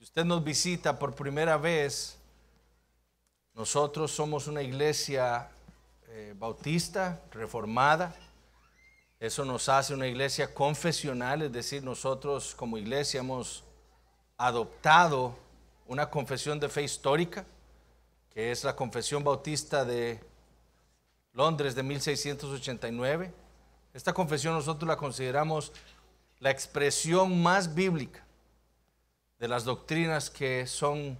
usted nos visita por primera vez, nosotros somos una iglesia bautista, reformada. Eso nos hace una iglesia confesional, es decir, nosotros como iglesia hemos adoptado una confesión de fe histórica, que es la Confesión Bautista de Londres de 1689. Esta confesión nosotros la consideramos la expresión más bíblica de las doctrinas que son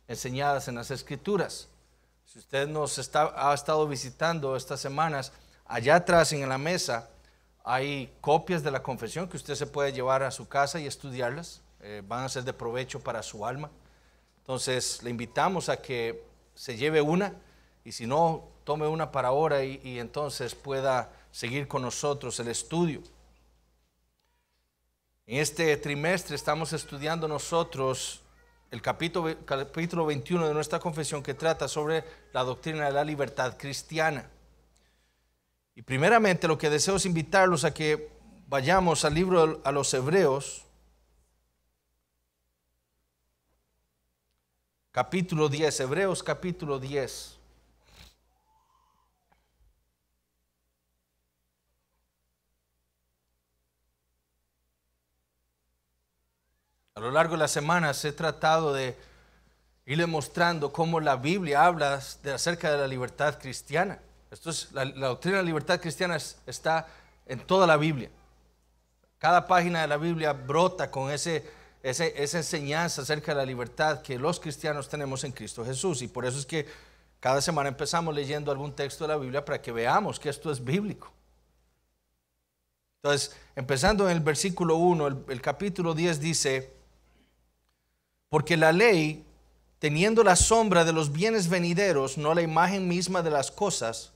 enseñadas en las Escrituras. Si usted ha estado visitando estas semanas, allá atrás en la mesa hay copias de la confesión que usted se puede llevar a su casa y estudiarlas. Van a ser de provecho para su alma. Entonces le invitamos a que se lleve una, y si no, tome una para ahora y entonces pueda seguir con nosotros el estudio. En este trimestre estamos estudiando nosotros el capítulo 21 de nuestra confesión, que trata sobre la doctrina de la libertad cristiana. Y primeramente lo que deseo es invitarlos a que vayamos al libro a los Hebreos, capítulo 10, Hebreos capítulo 10. A lo largo de las semanas he tratado de irle mostrando cómo la Biblia habla acerca de la libertad cristiana. Esto es, la doctrina de la libertad cristiana está en toda la Biblia. Cada página de la Biblia brota con esa enseñanza acerca de la libertad que los cristianos tenemos en Cristo Jesús. Y por eso es que cada semana empezamos leyendo algún texto de la Biblia para que veamos que esto es bíblico. Entonces, empezando en el versículo 1, el capítulo 10 dice: porque la ley, teniendo la sombra de los bienes venideros, no la imagen misma de las cosas,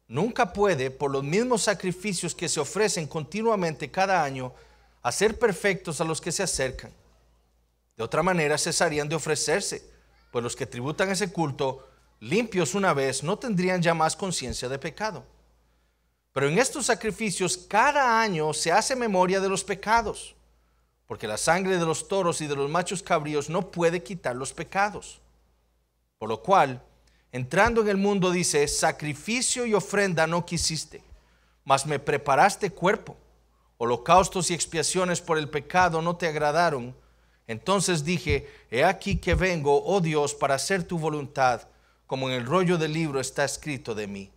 nunca puede, por los mismos sacrificios que se ofrecen continuamente cada año, hacer perfectos a los que se acercan. De otra manera cesarían de ofrecerse, pues los que tributan ese culto, limpios una vez, no tendrían ya más conciencia de pecado. Pero en estos sacrificios cada año se hace memoria de los pecados, porque la sangre de los toros y de los machos cabríos no puede quitar los pecados. Por lo cual, entrando en el mundo, dice: sacrificio y ofrenda no quisiste, mas me preparaste cuerpo. Holocaustos y expiaciones por el pecado no te agradaron. Entonces dije: he aquí que vengo, oh Dios, para hacer tu voluntad, como en el rollo del libro está escrito de mí.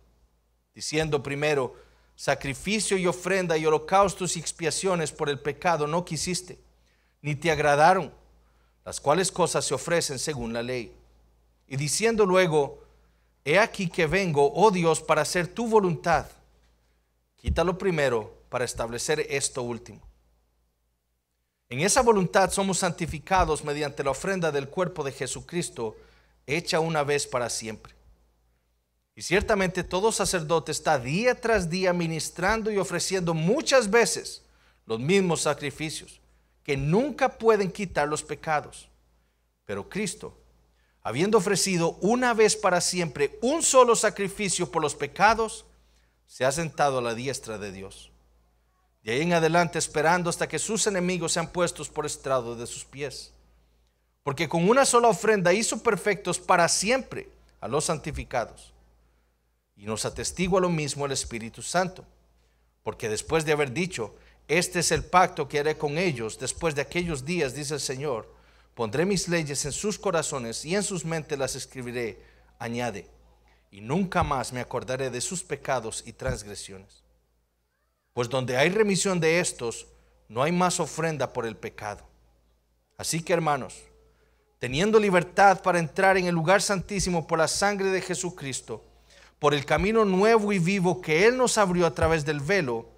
Diciendo primero: sacrificio y ofrenda y holocaustos y expiaciones por el pecado no quisiste, ni te agradaron, las cuales cosas se ofrecen según la ley. Y diciendo luego: he aquí que vengo, oh Dios, para hacer tu voluntad. Quítalo primero para establecer esto último. En esa voluntad somos santificados mediante la ofrenda del cuerpo de Jesucristo, hecha una vez para siempre. Y ciertamente todo sacerdote está día tras día ministrando y ofreciendo muchas veces los mismos sacrificios, que nunca pueden quitar los pecados. Pero Cristo, habiendo ofrecido una vez para siempre un solo sacrificio por los pecados, se ha sentado a la diestra de Dios. De ahí en adelante esperando hasta que sus enemigos sean puestos por estrado de sus pies. Porque con una sola ofrenda hizo perfectos para siempre a los santificados. Y nos atestigua lo mismo el Espíritu Santo. Porque después de haber dicho: este es el pacto que haré con ellos después de aquellos días, dice el Señor, pondré mis leyes en sus corazones y en sus mentes las escribiré, añade, y nunca más me acordaré de sus pecados y transgresiones. Pues donde hay remisión de estos, no hay más ofrenda por el pecado. Así que, hermanos, teniendo libertad para entrar en el lugar santísimo por la sangre de Jesucristo, por el camino nuevo y vivo que Él nos abrió a través del velo,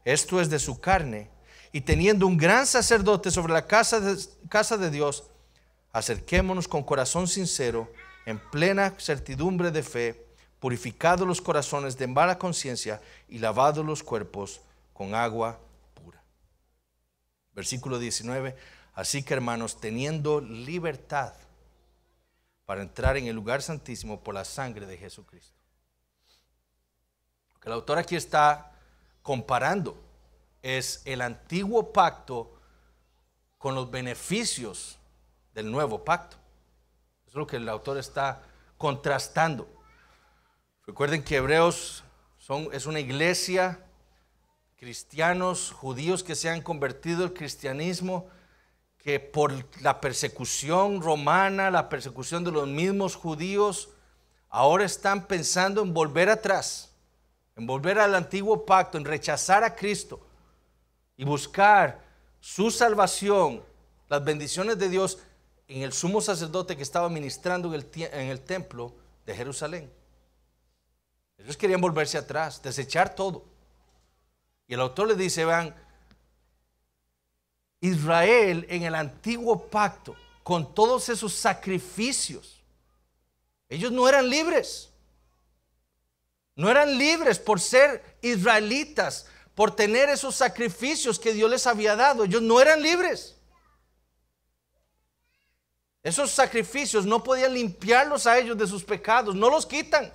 esto es de su carne, y teniendo un gran sacerdote sobre la casa de Dios, acerquémonos con corazón sincero, en plena certidumbre de fe, purificados los corazones de mala conciencia y lavados los cuerpos con agua pura. Versículo 19. Así que, hermanos, teniendo libertad para entrar en el lugar santísimo por la sangre de Jesucristo. Lo que el autor aquí está comparando es el antiguo pacto con los beneficios del nuevo pacto. Eso es lo que el autor está contrastando. Recuerden que Hebreos es una iglesia, cristianos, judíos que se han convertido al cristianismo, que por la persecución romana, la persecución de los mismos judíos, ahora están pensando en volver atrás, en volver al antiguo pacto, en rechazar a Cristo y buscar su salvación, las bendiciones de Dios en el sumo sacerdote que estaba ministrando en el templo de Jerusalén. Ellos querían volverse atrás, desechar todo. Y el autor le dice, vean, Israel en el antiguo pacto, con todos esos sacrificios, ellos no eran libres. No eran libres por ser israelitas, por tener esos sacrificios que Dios les había dado. Ellos no eran libres. Esos sacrificios no podían limpiarlos a ellos de sus pecados, no los quitan.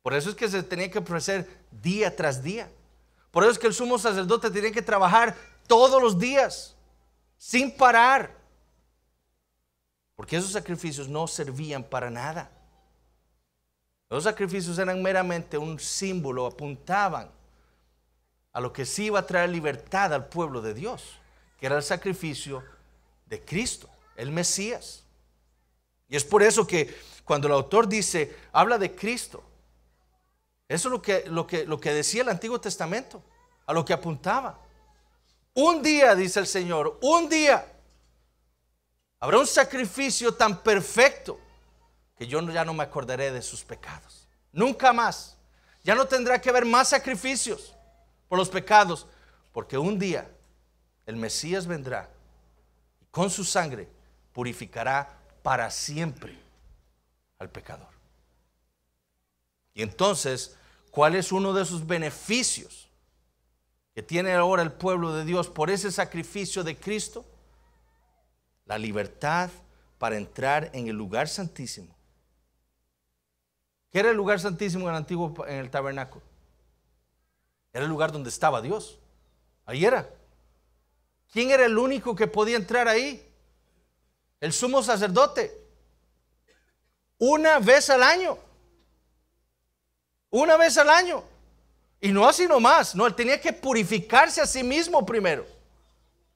Por eso es que se tenía que ofrecer día tras día. Por eso es que el sumo sacerdote tenía que trabajar todos los días, sin parar. Porque esos sacrificios no servían para nada. Los sacrificios eran meramente un símbolo, apuntaban a lo que sí iba a traer libertad al pueblo de Dios, que era el sacrificio de Cristo, el Mesías. Y es por eso que cuando el autor dice, habla de Cristo, eso es lo que decía el Antiguo Testamento, a lo que apuntaba. Un día, dice el Señor, un día habrá un sacrificio tan perfecto que yo ya no me acordaré de sus pecados. Nunca más. Ya no tendrá que haber más sacrificios por los pecados, porque un día el Mesías vendrá y con su sangre purificará para siempre al pecador. Y entonces, ¿cuál es uno de sus beneficios que tiene ahora el pueblo de Dios por ese sacrificio de Cristo? La libertad para entrar en el lugar santísimo. ¿Qué era el lugar santísimo en el tabernáculo? Era el lugar donde estaba Dios. Ahí era. ¿Quién era el único que podía entrar ahí? El sumo sacerdote. Una vez al año. Una vez al año. Y no así nomás. No, él tenía que purificarse a sí mismo primero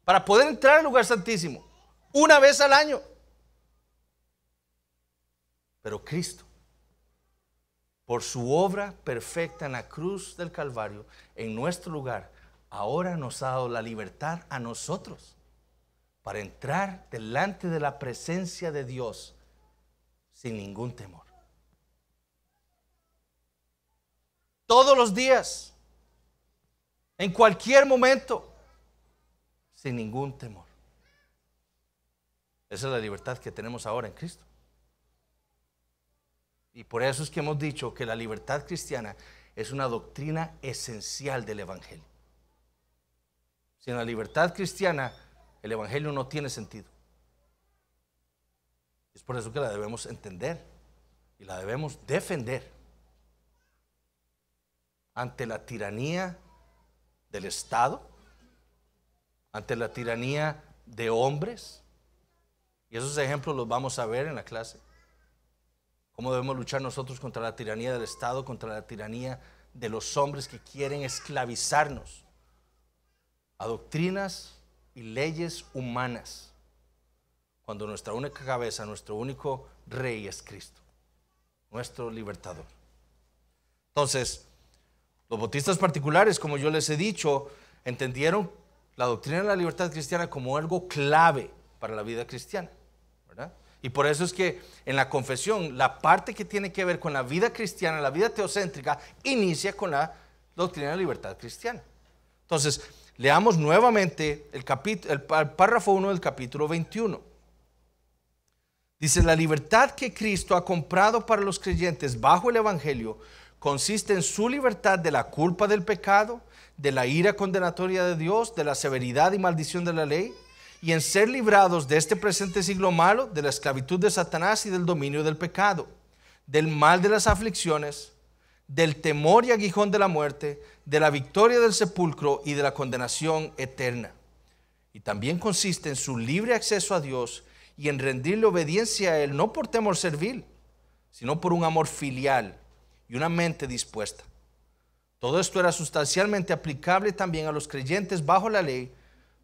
para poder entrar al lugar santísimo. Una vez al año. Pero Cristo, por su obra perfecta en la cruz del Calvario, en nuestro lugar, ahora nos ha dado la libertad a nosotros para entrar delante de la presencia de Dios sin ningún temor. Todos los días, en cualquier momento, sin ningún temor. Esa es la libertad que tenemos ahora en Cristo. Y por eso es que hemos dicho que la libertad cristiana es una doctrina esencial del Evangelio. Sin la libertad cristiana, el Evangelio no tiene sentido. Es por eso que la debemos entender y la debemos defender ante la tiranía del Estado, ante la tiranía de hombres. Y esos ejemplos los vamos a ver en la clase. Cómo debemos luchar nosotros contra la tiranía del Estado, contra la tiranía de los hombres que quieren esclavizarnos a doctrinas y leyes humanas, cuando nuestra única cabeza, nuestro único rey es Cristo, nuestro libertador. Entonces, los bautistas particulares, como yo les he dicho, entendieron la doctrina de la libertad cristiana como algo clave para la vida cristiana, ¿verdad? Y por eso es que en la confesión, la parte que tiene que ver con la vida cristiana, la vida teocéntrica, inicia con la doctrina de la libertad cristiana. Entonces, leamos nuevamente el párrafo 1 del capítulo 21. Dice, la libertad que Cristo ha comprado para los creyentes bajo el Evangelio consiste en su libertad de la culpa del pecado, de la ira condenatoria de Dios, de la severidad y maldición de la ley, y en ser librados de este presente siglo malo, de la esclavitud de Satanás y del dominio del pecado, del mal de las aflicciones, del temor y aguijón de la muerte, de la victoria del sepulcro y de la condenación eterna. Y también consiste en su libre acceso a Dios y en rendirle obediencia a Él, no por temor servil, sino por un amor filial y una mente dispuesta. Todo esto era sustancialmente aplicable también a los creyentes bajo la ley,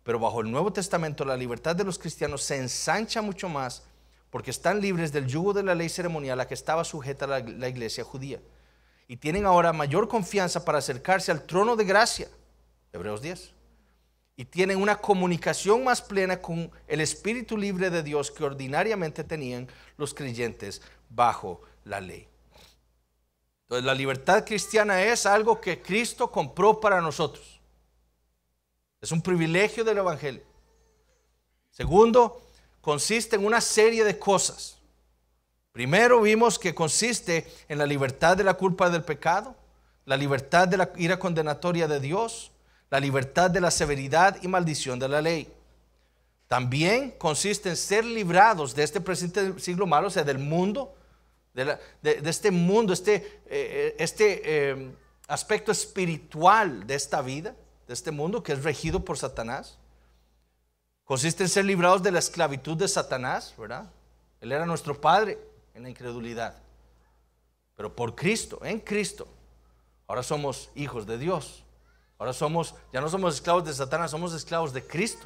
pero bajo el Nuevo Testamento la libertad de los cristianos se ensancha mucho más porque están libres del yugo de la ley ceremonial a que estaba sujeta la iglesia judía. Y tienen ahora mayor confianza para acercarse al trono de gracia, Hebreos 10. Y tienen una comunicación más plena con el Espíritu libre de Dios que ordinariamente tenían los creyentes bajo la ley. Entonces la libertad cristiana es algo que Cristo compró para nosotros. Es un privilegio del Evangelio. Segundo, consiste en una serie de cosas. Primero vimos que consiste en la libertad de la culpa del pecado, la libertad de la ira condenatoria de Dios, la libertad de la severidad y maldición de la ley. También consiste en ser librados de este presente siglo malo, o sea, del mundo, de este mundo, aspecto espiritual de esta vida, de este mundo que es regido por Satanás. Consiste en ser librados de la esclavitud de Satanás, ¿verdad? Él era nuestro padre en la incredulidad. Pero por Cristo, en Cristo, ahora somos hijos de Dios. Ahora ya no somos esclavos de Satanás, somos esclavos de Cristo.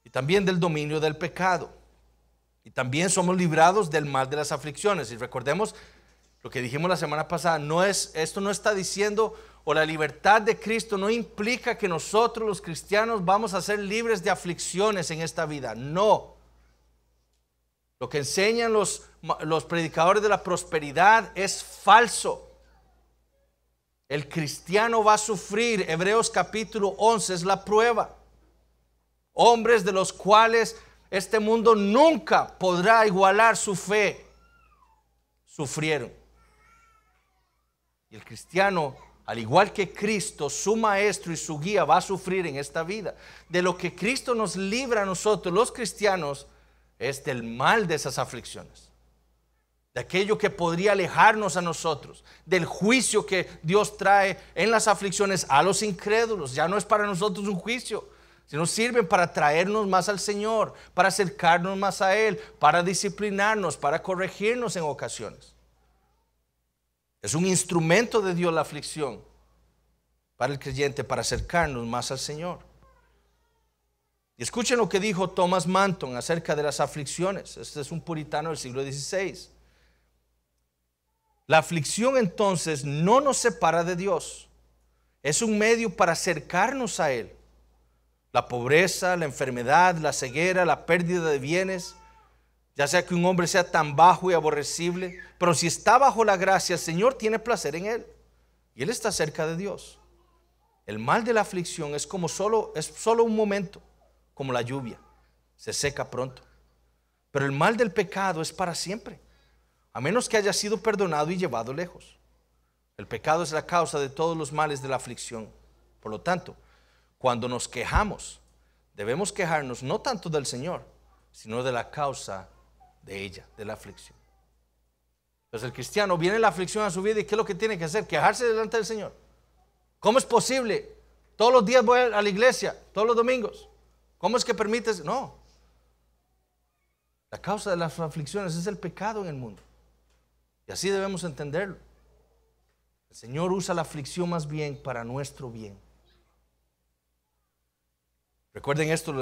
Y también del dominio del pecado. Y también somos librados del mal de las aflicciones. Y recordemos lo que dijimos la semana pasada, esto no está diciendo, o la libertad de Cristo no implica que nosotros los cristianos vamos a ser libres de aflicciones en esta vida. No. Lo que enseñan los predicadores de la prosperidad es falso. El cristiano va a sufrir. Hebreos capítulo 11 es la prueba. Hombres de los cuales este mundo nunca podrá igualar su fe, sufrieron. Y el cristiano, al igual que Cristo, su maestro y su guía, va a sufrir en esta vida. De lo que Cristo nos libra a nosotros, los cristianos, es del mal de esas aflicciones. De aquello que podría alejarnos a nosotros, del juicio que Dios trae en las aflicciones a los incrédulos. Ya no es para nosotros un juicio, sino sirven para traernos más al Señor, para acercarnos más a Él, para disciplinarnos, para corregirnos en ocasiones. Es un instrumento de Dios la aflicción para el creyente, para acercarnos más al Señor. Y escuchen lo que dijo Thomas Manton acerca de las aflicciones. Este es un puritano del siglo XVI. La aflicción entonces no nos separa de Dios. Es un medio para acercarnos a Él. La pobreza, la enfermedad, la ceguera, la pérdida de bienes, ya sea que un hombre sea tan bajo y aborrecible, pero si está bajo la gracia, el Señor tiene placer en él y él está cerca de Dios. El mal de la aflicción es solo un momento, como la lluvia, se seca pronto. Pero el mal del pecado es para siempre, a menos que haya sido perdonado y llevado lejos. El pecado es la causa de todos los males de la aflicción. Por lo tanto, cuando nos quejamos, debemos quejarnos no tanto del Señor, sino de la causa de ella, de la aflicción. Entonces el cristiano viene la aflicción a su vida y ¿qué es lo que tiene que hacer? Quejarse delante del Señor. ¿Cómo es posible? Todos los días voy a la iglesia, todos los domingos. ¿Cómo es que permites? No. La causa de las aflicciones es el pecado en el mundo. Y así debemos entenderlo. El Señor usa la aflicción más bien para nuestro bien. Recuerden esto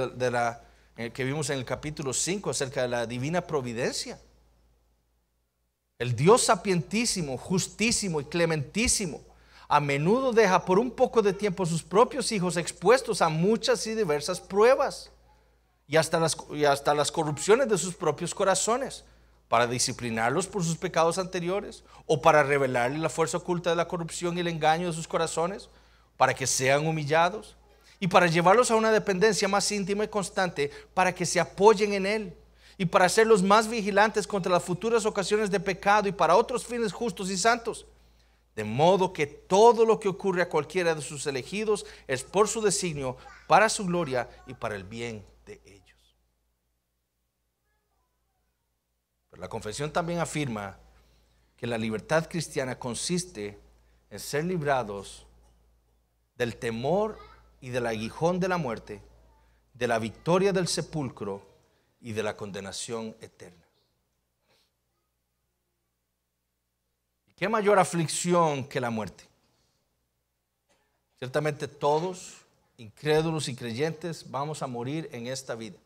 que vimos en el capítulo 5 acerca de la divina providencia. El Dios sapientísimo, justísimo y clementísimo a menudo deja por un poco de tiempo a sus propios hijos expuestos a muchas y diversas pruebas y hasta las corrupciones de sus propios corazones, para disciplinarlos por sus pecados anteriores o para revelarles la fuerza oculta de la corrupción y el engaño de sus corazones, para que sean humillados y para llevarlos a una dependencia más íntima y constante, para que se apoyen en Él y para hacerlos más vigilantes contra las futuras ocasiones de pecado y para otros fines justos y santos. De modo que todo lo que ocurre a cualquiera de sus elegidos es por su designio, para su gloria y para el bien de ellos. Pero la confesión también afirma que la libertad cristiana consiste en ser librados del temor y del aguijón de la muerte, de la victoria del sepulcro y de la condenación eterna. ¿Y qué mayor aflicción que la muerte? Ciertamente todos, incrédulos y creyentes, vamos a morir en esta vida,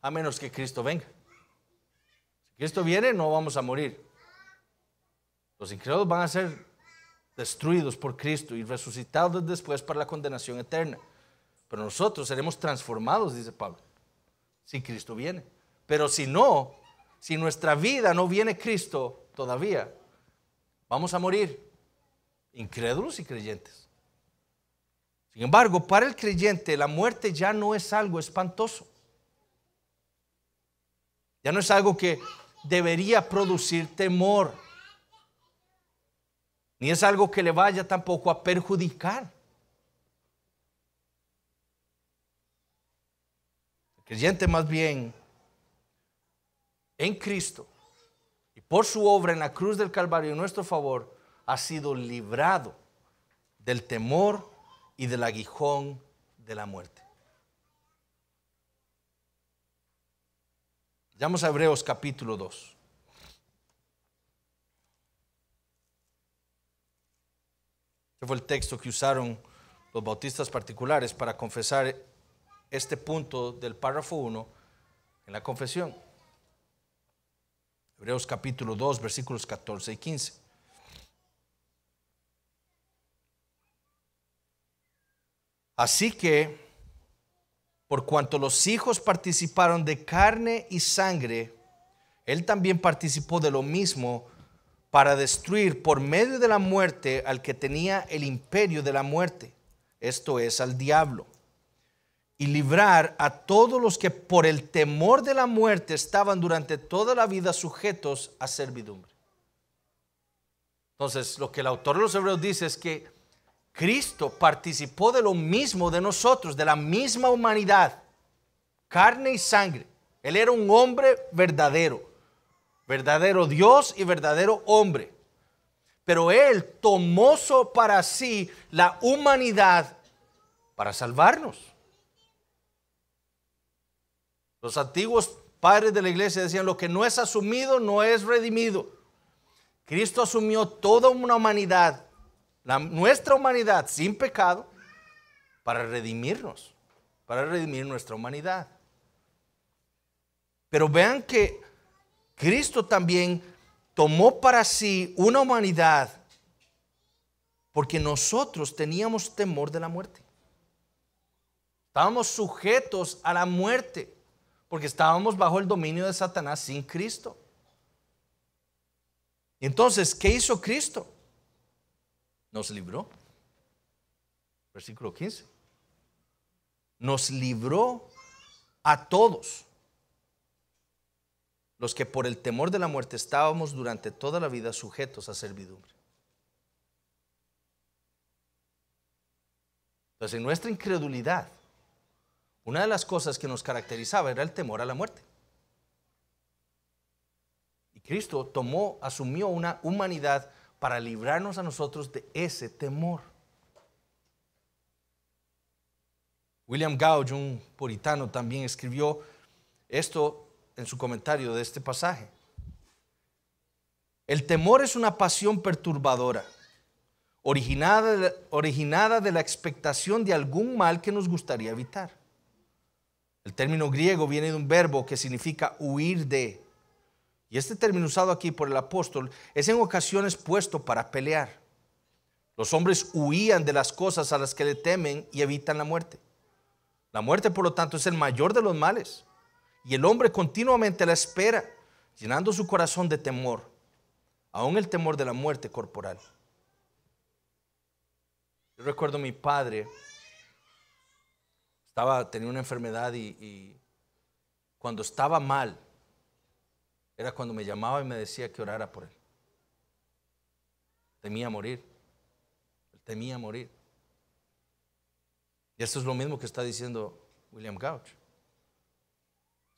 a menos que Cristo venga. Si Cristo viene, no vamos a morir. Los incrédulos van a ser destruidos por Cristo y resucitados después para la condenación eterna. Pero nosotros seremos transformados, dice Pablo, si Cristo viene. Pero si no, si nuestra vida no viene Cristo todavía, vamos a morir, incrédulos y creyentes. Sin embargo, para el creyente la muerte ya no es algo espantoso. Ya no es algo que debería producir temor. Ni es algo que le vaya tampoco a perjudicar. El creyente más bien en Cristo y por su obra en la cruz del Calvario en nuestro favor ha sido librado del temor y del aguijón de la muerte. Vayamos a Hebreos capítulo 2. Este fue el texto que usaron los bautistas particulares para confesar este punto del párrafo 1 en la confesión. Hebreos capítulo 2, versículos 14 y 15. Así que, por cuanto los hijos participaron de carne y sangre, él también participó de lo mismo para destruir por medio de la muerte al que tenía el imperio de la muerte, esto es, al diablo, y librar a todos los que por el temor de la muerte estaban durante toda la vida sujetos a servidumbre. Entonces, lo que el autor de los Hebreos dice es que Cristo participó de lo mismo de nosotros, de la misma humanidad, carne y sangre. Él era un hombre verdadero, verdadero Dios y verdadero hombre. Pero Él tomó para sí la humanidad para salvarnos. Los antiguos padres de la iglesia decían: lo que no es asumido no es redimido. Cristo asumió toda una humanidad, nuestra humanidad sin pecado, para redimirnos, para redimir nuestra humanidad. Pero vean que Cristo también tomó para sí una humanidad porque nosotros teníamos temor de la muerte. Estábamos sujetos a la muerte porque estábamos bajo el dominio de Satanás sin Cristo. Entonces, ¿qué hizo Cristo? Nos libró. Versículo 15. Nos libró a todos los que por el temor de la muerte estábamos durante toda la vida sujetos a servidumbre. Entonces, en nuestra incredulidad, una de las cosas que nos caracterizaba era el temor a la muerte. Y Cristo asumió una humanidad para librarnos a nosotros de ese temor. William Gouge, un puritano, también escribió esto en su comentario de este pasaje. El temor es una pasión perturbadora, originada de la expectación de algún mal que nos gustaría evitar. El término griego viene de un verbo que significa huir de. Y este término usado aquí por el apóstol es en ocasiones puesto para pelear. Los hombres huían de las cosas a las que le temen y evitan la muerte. La muerte, por lo tanto, es el mayor de los males. Y el hombre continuamente la espera, llenando su corazón de temor, aún el temor de la muerte corporal. Yo recuerdo a mi padre, tenía una enfermedad y cuando estaba mal, era cuando me llamaba y me decía que orara por él. Temía morir. Él temía morir. Y esto es lo mismo que está diciendo William Gouge.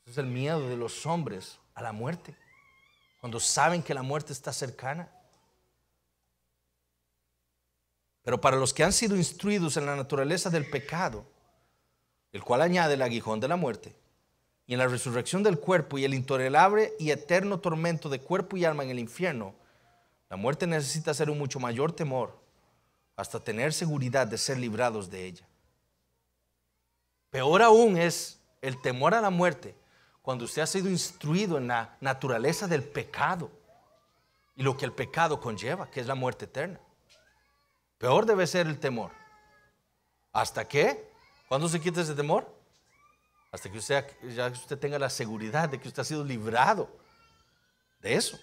Es el miedo de los hombres a la muerte, cuando saben que la muerte está cercana. Pero para los que han sido instruidos en la naturaleza del pecado, el cual añade el aguijón de la muerte, y en la resurrección del cuerpo y el intolerable y eterno tormento de cuerpo y alma en el infierno, la muerte necesita ser un mucho mayor temor hasta tener seguridad de ser librados de ella. Peor aún es el temor a la muerte cuando usted ha sido instruido en la naturaleza del pecado y lo que el pecado conlleva, que es la muerte eterna. Peor debe ser el temor. ¿Hasta qué? ¿Cuándo se quita ese temor? Hasta que usted tenga la seguridad de que usted ha sido librado de eso.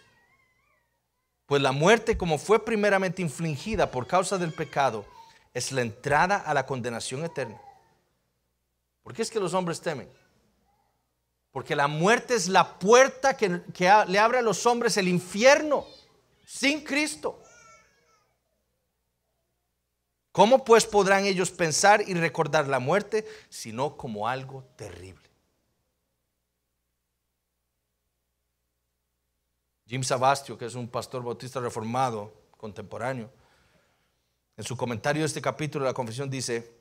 Pues la muerte, como fue primeramente infligida por causa del pecado, es la entrada a la condenación eterna. ¿Por qué es que los hombres temen? Porque la muerte es la puerta que le abre a los hombres el infierno sin Cristo. ¿Cómo pues podrán ellos pensar y recordar la muerte sino como algo terrible? Jim Savastio, que es un pastor bautista reformado contemporáneo, en su comentario de este capítulo de la Confesión dice: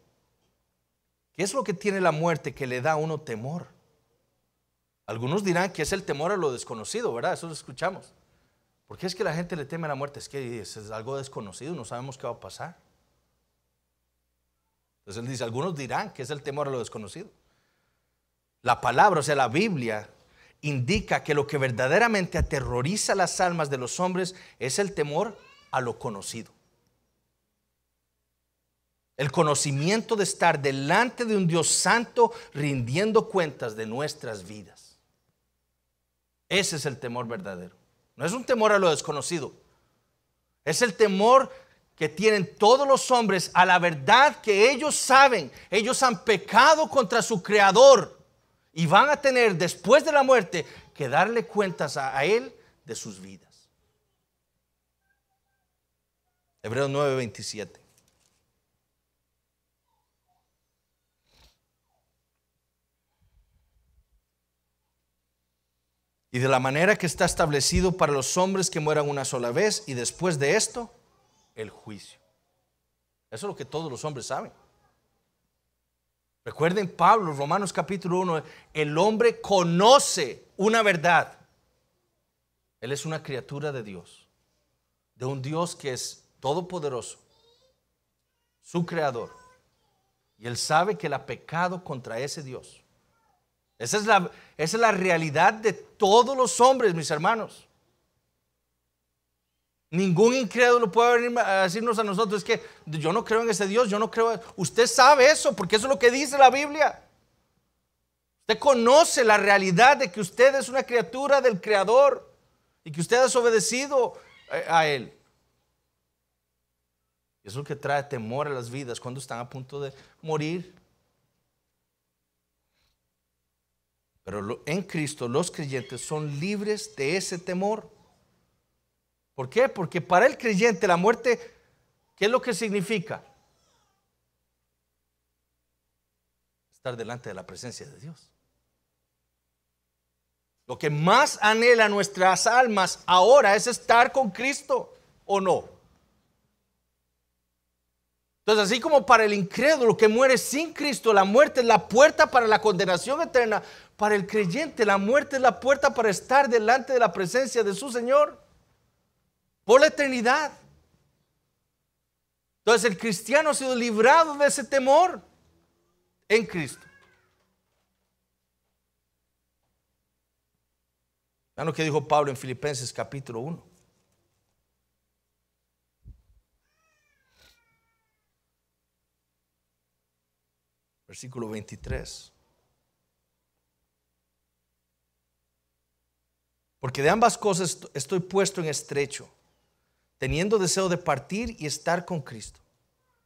¿qué es lo que tiene la muerte que le da a uno temor? Algunos dirán que es el temor a lo desconocido, ¿verdad? Eso lo escuchamos. ¿Por qué es que la gente le teme a la muerte? Es que es algo desconocido, no sabemos qué va a pasar. Entonces él dice, algunos dirán que es el temor a lo desconocido. La palabra, o sea, la Biblia, indica que lo que verdaderamente aterroriza las almas de los hombres es el temor a lo conocido. El conocimiento de estar delante de un Dios santo rindiendo cuentas de nuestras vidas. Ese es el temor verdadero. No es un temor a lo desconocido. Es el temor que tienen todos los hombres a la verdad que ellos saben. Ellos han pecado contra su Creador y van a tener después de la muerte que darle cuentas a Él de sus vidas. Hebreos 9:27. Y de la manera que está establecido para los hombres que mueran una sola vez y después de esto, el juicio. Eso es lo que todos los hombres saben. Recuerden Pablo, Romanos capítulo 1, el hombre conoce una verdad. Él es una criatura de Dios, de un Dios que es todopoderoso, su creador. Y él sabe que él ha pecado contra ese Dios. Esa es la realidad de todos los hombres, mis hermanos. Ningún incrédulo puede venir a decirnos a nosotros, es que yo no creo en ese Dios, yo no creo. Usted sabe eso, porque eso es lo que dice la Biblia. Usted conoce la realidad de que usted es una criatura del Creador y que usted ha desobedecido a Él. Eso es lo que trae temor a las vidas cuando están a punto de morir. Pero en Cristo los creyentes son libres de ese temor. ¿Por qué? Porque para el creyente la muerte, ¿qué es lo que significa? Estar delante de la presencia de Dios. Lo que más anhela nuestras almas ahora es estar con Cristo, ¿o no? Entonces, así como para el incrédulo que muere sin Cristo, la muerte es la puerta para la condenación eterna, para el creyente la muerte es la puerta para estar delante de la presencia de su Señor por la eternidad. Entonces el cristiano ha sido librado de ese temor en Cristo. Vean lo que dijo Pablo en Filipenses capítulo 1. Versículo 23. Porque de ambas cosas estoy puesto en estrecho, teniendo deseo de partir y estar con Cristo,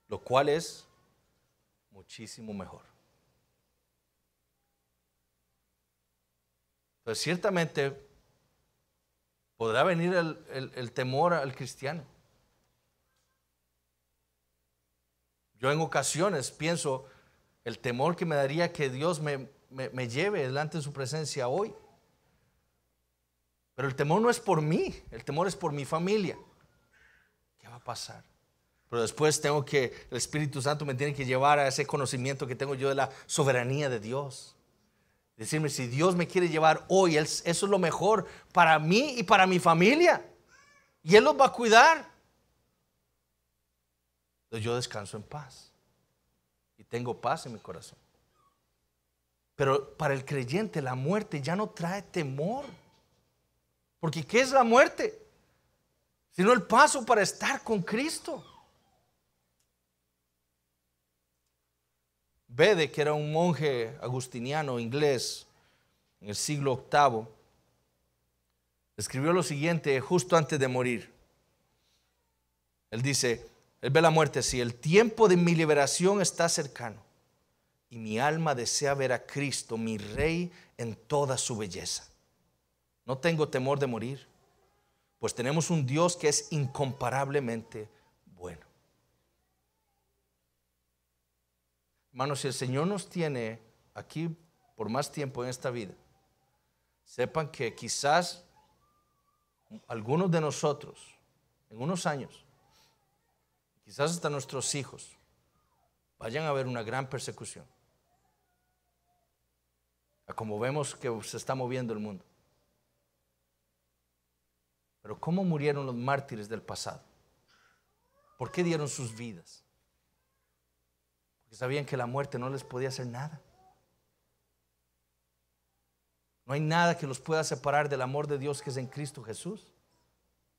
lo cual es muchísimo mejor. Entonces, ciertamente podrá venir el temor al cristiano. Yo en ocasiones pienso el temor que me daría que Dios me lleve delante de su presencia hoy. Pero el temor no es por mí, el temor es por mi familia. ¿Qué va a pasar? Pero después el Espíritu Santo me tiene que llevar a ese conocimiento que tengo yo de la soberanía de Dios. Decirme, si Dios me quiere llevar hoy, eso es lo mejor para mí y para mi familia. Y Él los va a cuidar. Entonces yo descanso en paz. Y tengo paz en mi corazón. Pero para el creyente la muerte ya no trae temor. Porque ¿qué es la muerte? Sino el paso para estar con Cristo. Bede, que era un monje agustiniano inglés en el siglo VIII, escribió lo siguiente justo antes de morir. Él dice, él ve la muerte así: el tiempo de mi liberación está cercano y mi alma desea ver a Cristo, mi Rey, en toda su belleza. No tengo temor de morir, pues tenemos un Dios que es incomparablemente bueno. Hermanos, si el Señor nos tiene aquí por más tiempo en esta vida, sepan que quizás algunos de nosotros, en unos años, quizás hasta nuestros hijos, vayan a ver una gran persecución, a como vemos que se está moviendo el mundo. Pero ¿cómo murieron los mártires del pasado? ¿Por qué dieron sus vidas? Porque sabían que la muerte no les podía hacer nada. No hay nada que los pueda separar del amor de Dios que es en Cristo Jesús.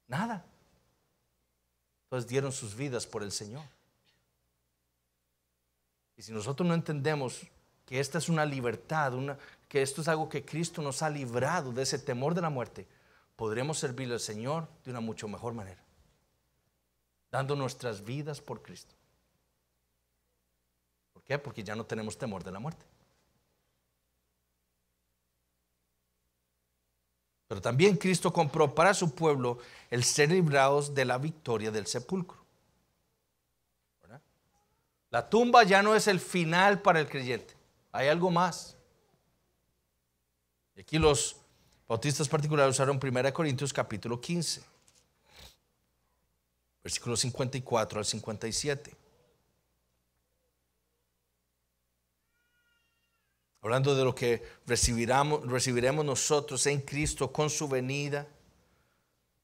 Nada. Entonces dieron sus vidas por el Señor. Y si nosotros no entendemos que esta es una libertad, que esto es algo que Cristo nos ha librado de ese temor de la muerte, podremos servirle al Señor de una mucho mejor manera, dando nuestras vidas por Cristo. ¿Por qué? Porque ya no tenemos temor de la muerte. Pero también Cristo compró para su pueblo el ser librados de la victoria del sepulcro. ¿Verdad? La tumba ya no es el final para el creyente. Hay algo más. Y aquí los bautistas particulares usaron 1 Corintios capítulo 15, versículos 54 al 57. Hablando de lo que recibiremos nosotros en Cristo con su venida.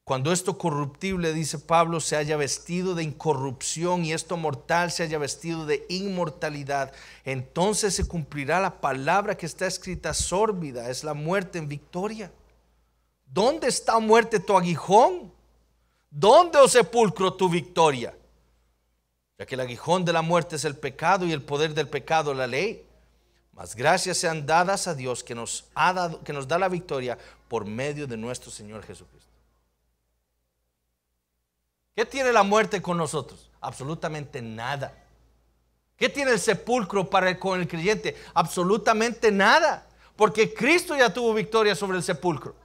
Cuando esto corruptible, dice Pablo, se haya vestido de incorrupción y esto mortal se haya vestido de inmortalidad, entonces se cumplirá la palabra que está escrita: sórbida es la muerte en victoria. ¿Dónde está, muerte, tu aguijón? ¿Dónde, oh sepulcro, tu victoria? Ya que el aguijón de la muerte es el pecado y el poder del pecado la ley. Mas gracias sean dadas a Dios que nos da la victoria por medio de nuestro Señor Jesucristo. ¿Qué tiene la muerte con nosotros? Absolutamente nada. ¿Qué tiene el sepulcro con el creyente? Absolutamente nada. Porque Cristo ya tuvo victoria sobre el sepulcro,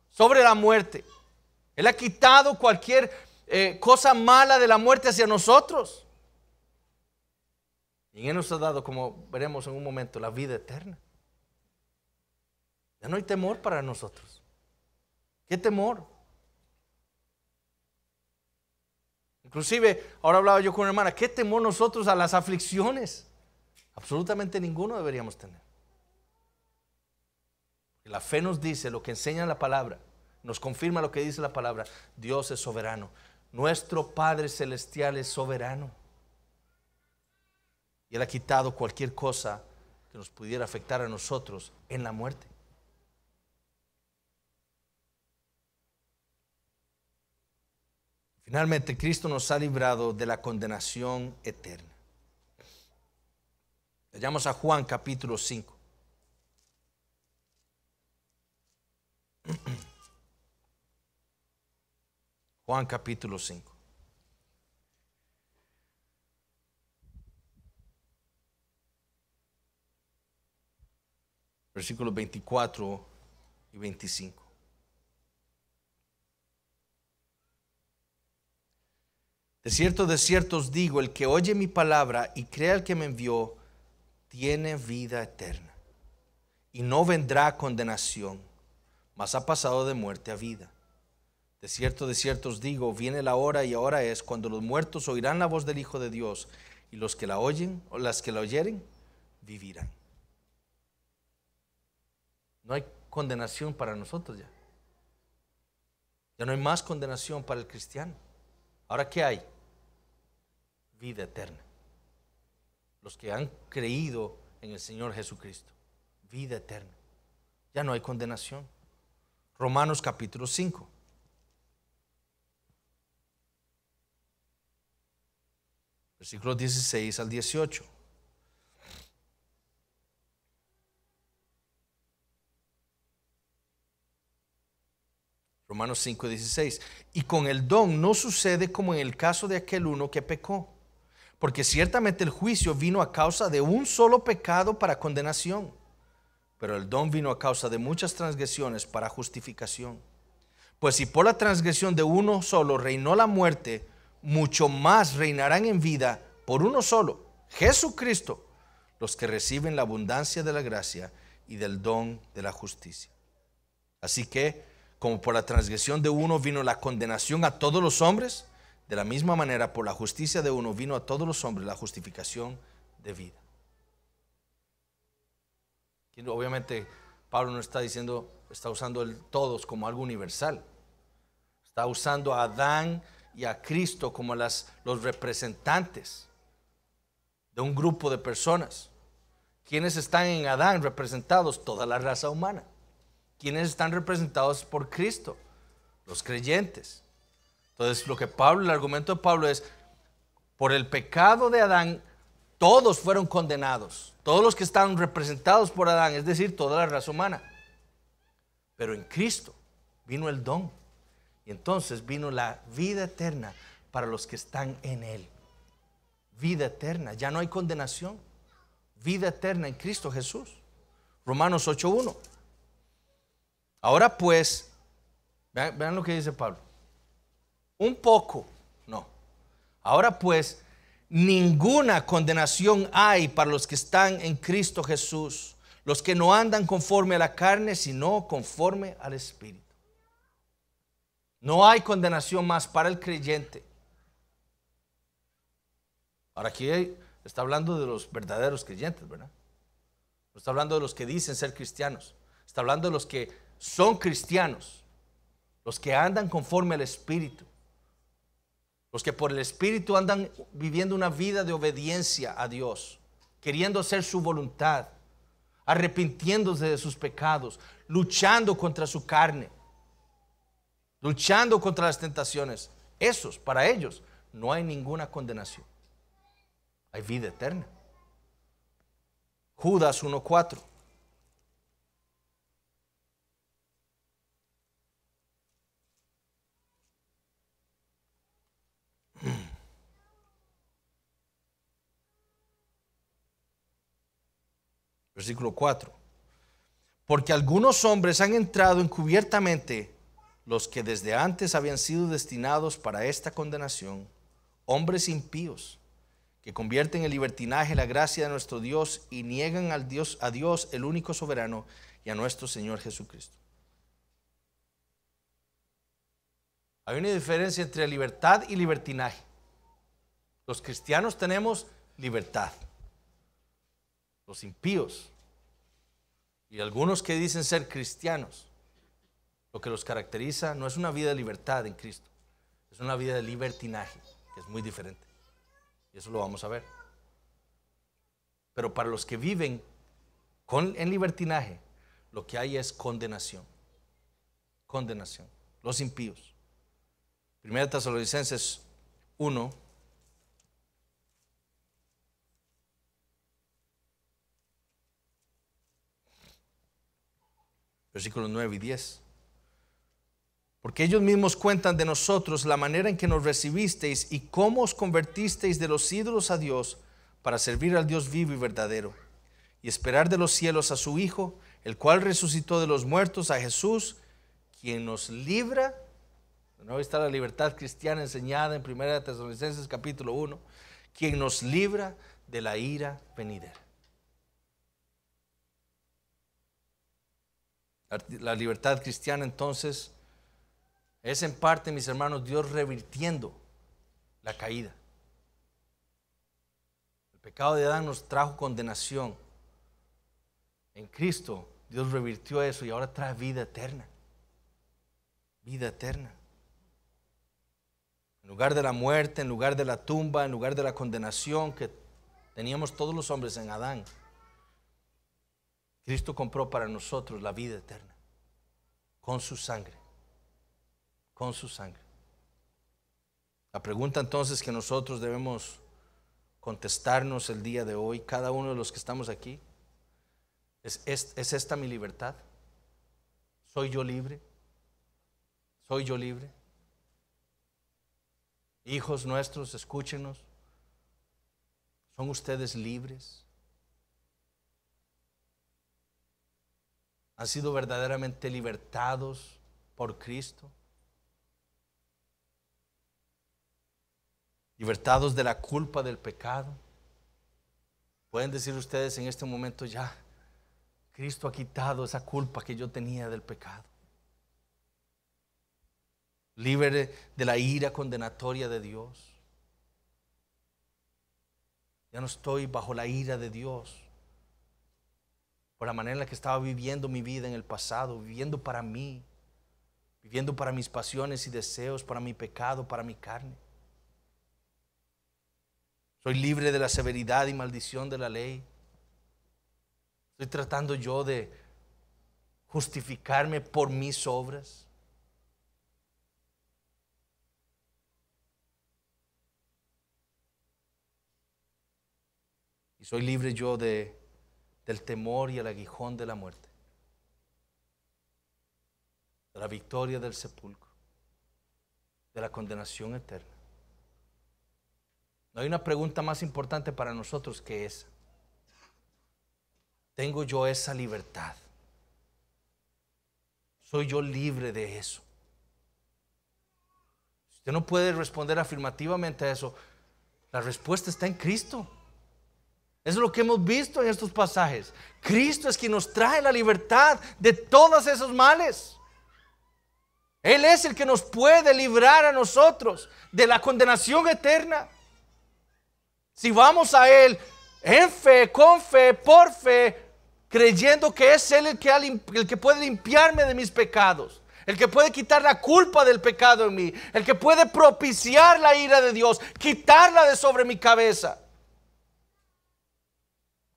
sobre la muerte. Él ha quitado cualquier cosa mala de la muerte hacia nosotros. Y Él nos ha dado, como veremos en un momento, la vida eterna. Ya no hay temor para nosotros. ¿Qué temor? Inclusive, ahora hablaba yo con una hermana, ¿qué temor nosotros a las aflicciones? Absolutamente ninguno deberíamos tener. La fe nos dice lo que enseña la palabra, nos confirma lo que dice la palabra. Dios es soberano. Nuestro Padre Celestial es soberano. Y Él ha quitado cualquier cosa que nos pudiera afectar a nosotros en la muerte. Finalmente, Cristo nos ha librado de la condenación eterna. Vayamos a Juan capítulo 5. Juan capítulo 5. Versículos 24 y 25. De cierto os digo, el que oye mi palabra y crea al que me envió, tiene vida eterna, y no vendrá a condenación, mas ha pasado de muerte a vida. De cierto os digo, viene la hora y ahora es, cuando los muertos oirán la voz del Hijo de Dios, y los que la oyen, o las que la oyeren, vivirán. No hay condenación para nosotros ya. Ya no hay más condenación para el cristiano. ¿Ahora qué hay? Vida eterna. Los que han creído en el Señor Jesucristo. Vida eterna. Ya no hay condenación. Romanos capítulo 5. Versículos 16 al 18. Romanos 5, 16. Y con el don no sucede como en el caso de aquel uno que pecó. Porque ciertamente el juicio vino a causa de un solo pecado para condenación. Pero el don vino a causa de muchas transgresiones para justificación. Pues si por la transgresión de uno solo reinó la muerte, mucho más reinarán en vida por uno solo, Jesucristo, los que reciben la abundancia de la gracia y del don de la justicia. Así que, como por la transgresión de uno vino la condenación a todos los hombres, de la misma manera por la justicia de uno vino a todos los hombres la justificación de vida. Obviamente Pablo no está diciendo, está usando el todos como algo universal. Está usando a Adán y a Cristo como los representantes de un grupo de personas. ¿Quiénes están en Adán representados? Toda la raza humana. ¿Quiénes están representados por Cristo? Los creyentes. Entonces el argumento de Pablo es, por el pecado de Adán, todos fueron condenados. Todos los que estaban representados por Adán, es decir, toda la raza humana. Pero en Cristo vino el don. Y entonces vino la vida eterna para los que están en Él. Vida eterna, ya no hay condenación. Vida eterna en Cristo Jesús. Romanos 8:1. Ahora pues, vean lo que dice Pablo. Un poco, no. Ahora pues, ninguna condenación hay para los que están en Cristo Jesús, los que no andan conforme a la carne, sino conforme al Espíritu. No hay condenación más para el creyente. Ahora aquí está hablando de los verdaderos creyentes, ¿verdad? No está hablando de los que dicen ser cristianos. Está hablando de los que son cristianos, los que andan conforme al Espíritu, los que por el Espíritu andan viviendo una vida de obediencia a Dios, queriendo hacer su voluntad, arrepintiéndose de sus pecados, luchando contra su carne, luchando contra las tentaciones. Para ellos, no hay ninguna condenación. Hay vida eterna. Judas 1:4. Versículo 4. Porque algunos hombres han entrado encubiertamente, los que desde antes habían sido destinados para esta condenación, hombres impíos, que convierten en libertinaje la gracia de nuestro Dios y niegan a Dios el único soberano, y a nuestro Señor Jesucristo. Hay una diferencia entre libertad y libertinaje. Los cristianos tenemos libertad. Los impíos y algunos que dicen ser cristianos, lo que los caracteriza no es una vida de libertad en Cristo, es una vida de libertinaje, que es muy diferente. Y eso lo vamos a ver. Pero para los que viven en libertinaje, lo que hay es condenación. Condenación. Los impíos. 1 Tesalonicenses 1. Versículos 9 y 10. Porque ellos mismos cuentan de nosotros la manera en que nos recibisteis y cómo os convertisteis de los ídolos a Dios para servir al Dios vivo y verdadero y esperar de los cielos a su Hijo, el cual resucitó de los muertos, a Jesús, quien nos libra. No está la libertad cristiana enseñada en 1 Tesalonicenses capítulo 1, quien nos libra de la ira venidera. La libertad cristiana entonces es en parte, mis hermanos, Dios revirtiendo la caída. El pecado de Adán nos trajo condenación. En Cristo Dios revirtió eso y ahora trae vida eterna. Vida eterna. En lugar de la muerte, en lugar de la tumba, en lugar de la condenación que teníamos todos los hombres en Adán, Cristo compró para nosotros la vida eterna con su sangre. Con su sangre. La pregunta entonces que nosotros debemos contestarnos el día de hoy, cada uno de los que estamos aquí, ¿es esta mi libertad? ¿Soy yo libre? ¿Soy yo libre? Hijos nuestros, escúchenos. ¿Son ustedes libres? ¿Han sido verdaderamente libertados por Cristo? ¿Libertados de la culpa del pecado? Pueden decir ustedes en este momento: ya, Cristo ha quitado esa culpa que yo tenía del pecado. Libre de la ira condenatoria de Dios. Ya no estoy bajo la ira de Dios por la manera en la que estaba viviendo mi vida en el pasado, viviendo para mí, viviendo para mis pasiones y deseos, para mi pecado, para mi carne. Soy libre de la severidad y maldición de la ley. Estoy tratando yo de justificarme por mis obras. Y soy libre yo del temor y el aguijón de la muerte, de la victoria del sepulcro, de la condenación eterna. No hay una pregunta más importante para nosotros que esa. ¿Tengo yo esa libertad? ¿Soy yo libre de eso? Si usted no puede responder afirmativamente a eso, la respuesta está en Cristo. Eso es lo que hemos visto en estos pasajes. Cristo es quien nos trae la libertad de todos esos males. Él es el que nos puede librar a nosotros de la condenación eterna. Si vamos a Él en fe, con fe, por fe, creyendo que es Él el que puede limpiarme de mis pecados, el que puede quitar la culpa del pecado en mí, el que puede propiciar la ira de Dios, quitarla de sobre mi cabeza,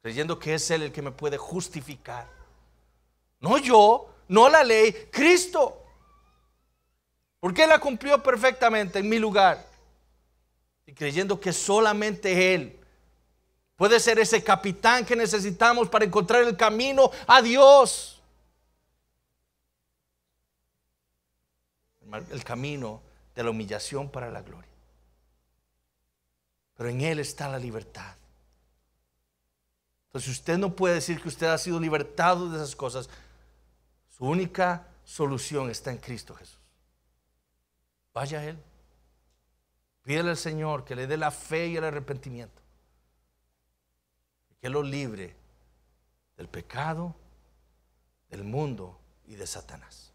creyendo que es Él el que me puede justificar. No yo, no la ley, Cristo. Porque Él la cumplió perfectamente en mi lugar. Y creyendo que solamente Él puede ser ese capitán que necesitamos para encontrar el camino a Dios. El camino de la humillación para la gloria. Pero en Él está la libertad. Entonces usted no puede decir que usted ha sido libertado de esas cosas. Su única solución está en Cristo Jesús. Vaya a Él. Pídele al Señor que le dé la fe y el arrepentimiento. Que lo libre del pecado, del mundo y de Satanás.